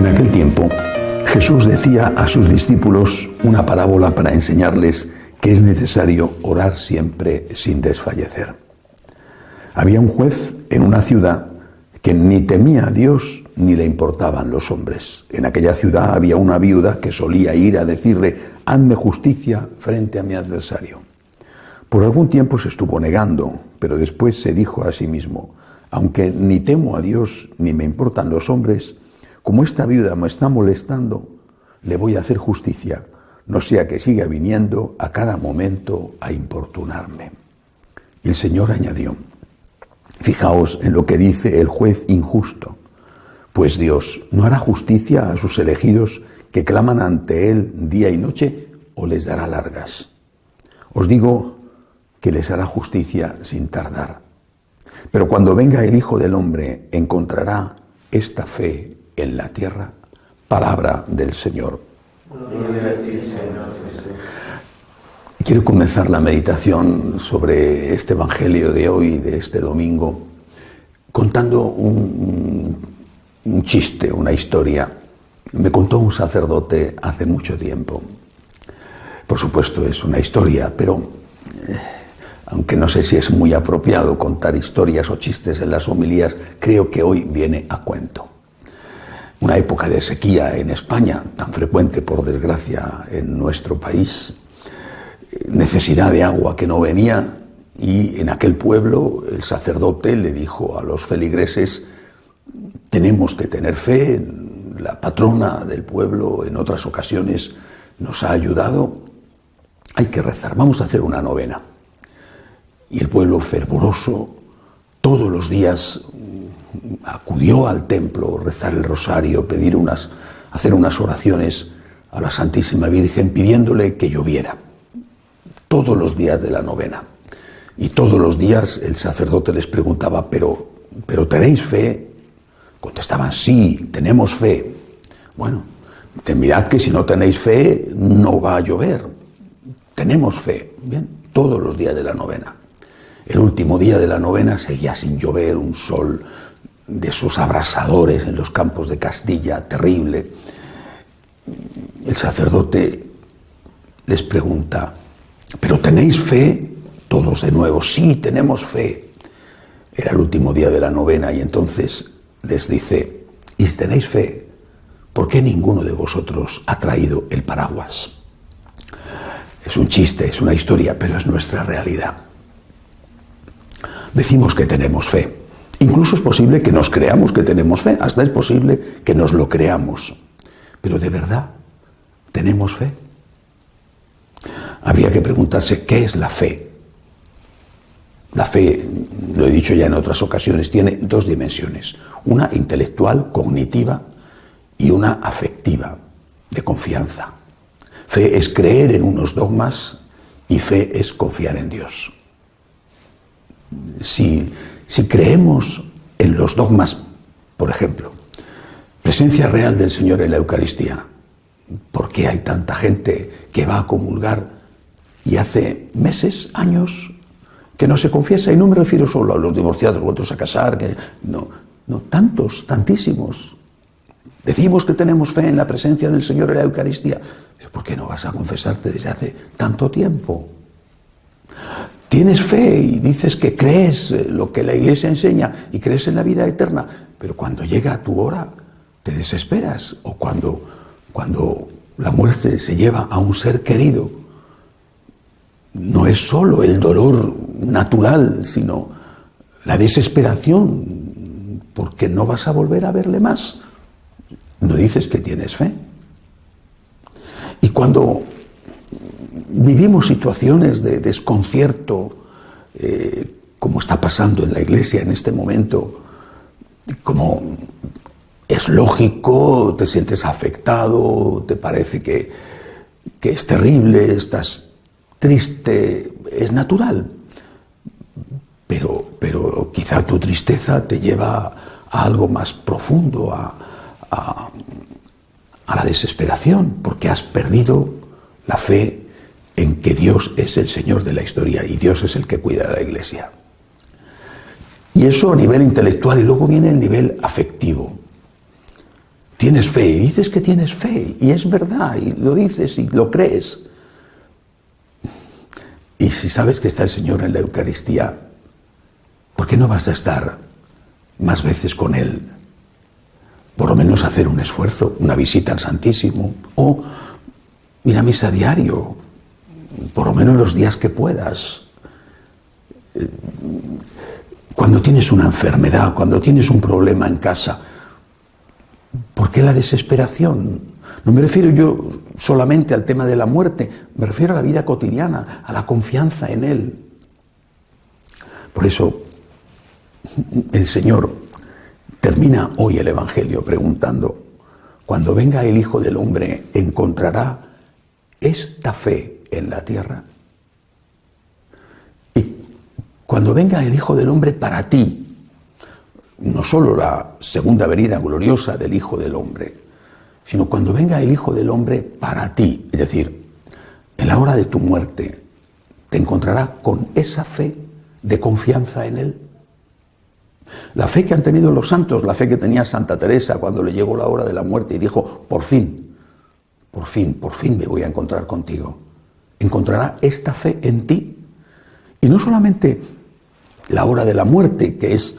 En aquel tiempo, Jesús decía a sus discípulos una parábola para enseñarles que es necesario orar siempre sin desfallecer. Había un juez en una ciudad que ni temía a Dios ni le importaban los hombres. En aquella ciudad había una viuda que solía ir a decirle: «Hazme justicia frente a mi adversario». Por algún tiempo se estuvo negando, pero después se dijo a sí mismo: «Aunque ni temo a Dios ni me importan los hombres, como esta viuda me está molestando, le voy a hacer justicia, no sea que siga viniendo a cada momento a importunarme». Y el Señor añadió: «Fijaos en lo que dice el juez injusto, pues Dios no hará justicia a sus elegidos que claman ante Él día y noche, o les dará largas. Os digo que les hará justicia sin tardar. Pero cuando venga el Hijo del Hombre, ¿encontrará esta fe en la tierra?». Palabra del Señor. Gloria a ti, Señor Jesús. Quiero comenzar la meditación sobre este Evangelio de hoy, de este domingo, contando un chiste, una historia. Me contó un sacerdote hace mucho tiempo. Por supuesto es una historia, pero aunque no sé si es muy apropiado contar historias o chistes en las homilías, creo que hoy viene a cuento. Una época de sequía en España, tan frecuente por desgracia en nuestro país, necesidad de agua que no venía, y en aquel pueblo el sacerdote le dijo a los feligreses: «Tenemos que tener fe, la patrona del pueblo en otras ocasiones nos ha ayudado, hay que rezar, vamos a hacer una novena». Y el pueblo fervoroso todos los días acudió al templo, rezar el rosario, hacer unas oraciones a la Santísima Virgen pidiéndole que lloviera. Todos los días de la novena. Y todos los días el sacerdote les preguntaba: ¿Pero tenéis fe? Contestaban: «Sí, tenemos fe». «Bueno, mirad que si no tenéis fe no va a llover. Tenemos fe». Bien, todos los días de la novena. El último día de la novena seguía sin llover, un sol de esos abrasadores en los campos de Castilla, terrible. El sacerdote les pregunta: «¿Pero tenéis fe?». Todos de nuevo: «Sí, tenemos fe». Era el último día de la novena y entonces les dice: «¿Y si tenéis fe, por qué ninguno de vosotros ha traído el paraguas?». Es un chiste, es una historia, pero es nuestra realidad. Decimos que tenemos fe. Incluso es posible que nos creamos que tenemos fe, hasta es posible que nos lo creamos. Pero ¿de verdad tenemos fe? Habría que preguntarse: ¿qué es la fe? La fe, lo he dicho ya en otras ocasiones, tiene dos dimensiones: una intelectual, cognitiva, y una afectiva, de confianza. Fe es creer en unos dogmas y fe es confiar en Dios. Si creemos en los dogmas, por ejemplo, presencia real del Señor en la Eucaristía, ¿por qué hay tanta gente que va a comulgar y hace meses, años, que no se confiesa? Y no me refiero solo a los divorciados vueltos a casar, no, tantísimos. Decimos que tenemos fe en la presencia del Señor en la Eucaristía. ¿Por qué no vas a confesarte desde hace tanto tiempo? Tienes fe y dices que crees lo que la Iglesia enseña y crees en la vida eterna, pero cuando llega tu hora te desesperas, o cuando la muerte se lleva a un ser querido, no es solo el dolor natural, sino la desesperación porque no vas a volver a verle más. No dices que tienes fe. Y cuando vivimos situaciones de desconcierto, como está pasando en la Iglesia en este momento, como es lógico, te sientes afectado, te parece que es terrible, estás triste, es natural. Pero quizá tu tristeza te lleva a algo más profundo, a la desesperación, porque has perdido la fe en que Dios es el Señor de la historia y Dios es el que cuida de la Iglesia. Y eso a nivel intelectual, y luego viene el nivel afectivo. tienes fe, y dices que tienes fe, y es verdad, y lo dices y lo crees. Y si sabes que está el Señor en la Eucaristía, ¿por qué no vas a estar más veces con Él? Por lo menos hacer un esfuerzo, una visita al Santísimo, o ir a misa diario, por lo menos los días que puedas. Cuando tienes una enfermedad, cuando tienes un problema en casa, ¿por qué la desesperación? No me refiero yo solamente al tema de la muerte, me refiero a la vida cotidiana, a la confianza en Él. Por eso el Señor termina hoy el Evangelio preguntando: cuando venga el Hijo del Hombre, ¿encontrará esta fe en la tierra? Y cuando venga el Hijo del Hombre para ti, no solo la segunda venida gloriosa del Hijo del Hombre, sino cuando venga el Hijo del Hombre para ti, es decir, en la hora de tu muerte, te encontrará con esa fe de confianza en Él. La fe que han tenido los santos, la fe que tenía Santa Teresa cuando le llegó la hora de la muerte y dijo: por fin me voy a encontrar contigo. Encontrará esta fe en ti. Y no solamente la hora de la muerte, que es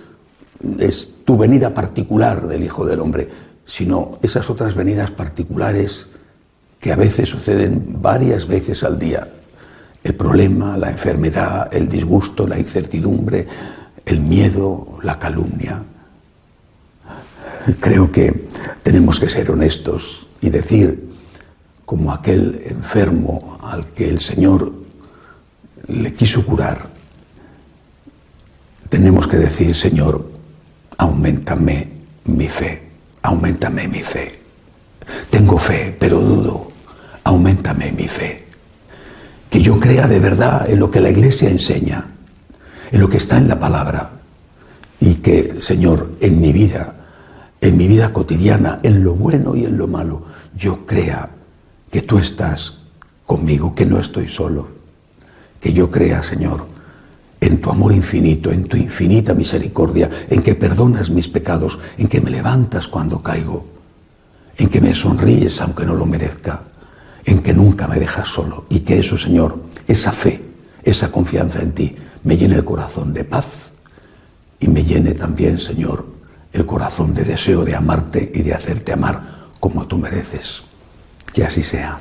tu venida particular del Hijo del Hombre, sino esas otras venidas particulares que a veces suceden varias veces al día. El problema, la enfermedad, el disgusto, la incertidumbre, el miedo, la calumnia. Creo que tenemos que ser honestos y decir, como aquel enfermo al que el Señor le quiso curar, tenemos que decir: Señor, auméntame mi fe, auméntame mi fe. Tengo fe, pero dudo, auméntame mi fe. Que yo crea de verdad en lo que la Iglesia enseña, en lo que está en la palabra, y que, Señor, en mi vida cotidiana, en lo bueno y en lo malo, yo crea que tú estás conmigo, que no estoy solo. Que yo crea, Señor, en tu amor infinito, en tu infinita misericordia, en que perdonas mis pecados, en que me levantas cuando caigo, en que me sonríes aunque no lo merezca, en que nunca me dejas solo, y que eso, Señor, esa fe, esa confianza en ti, me llene el corazón de paz y me llene también, Señor, el corazón de deseo de amarte y de hacerte amar como tú mereces. Que así sea.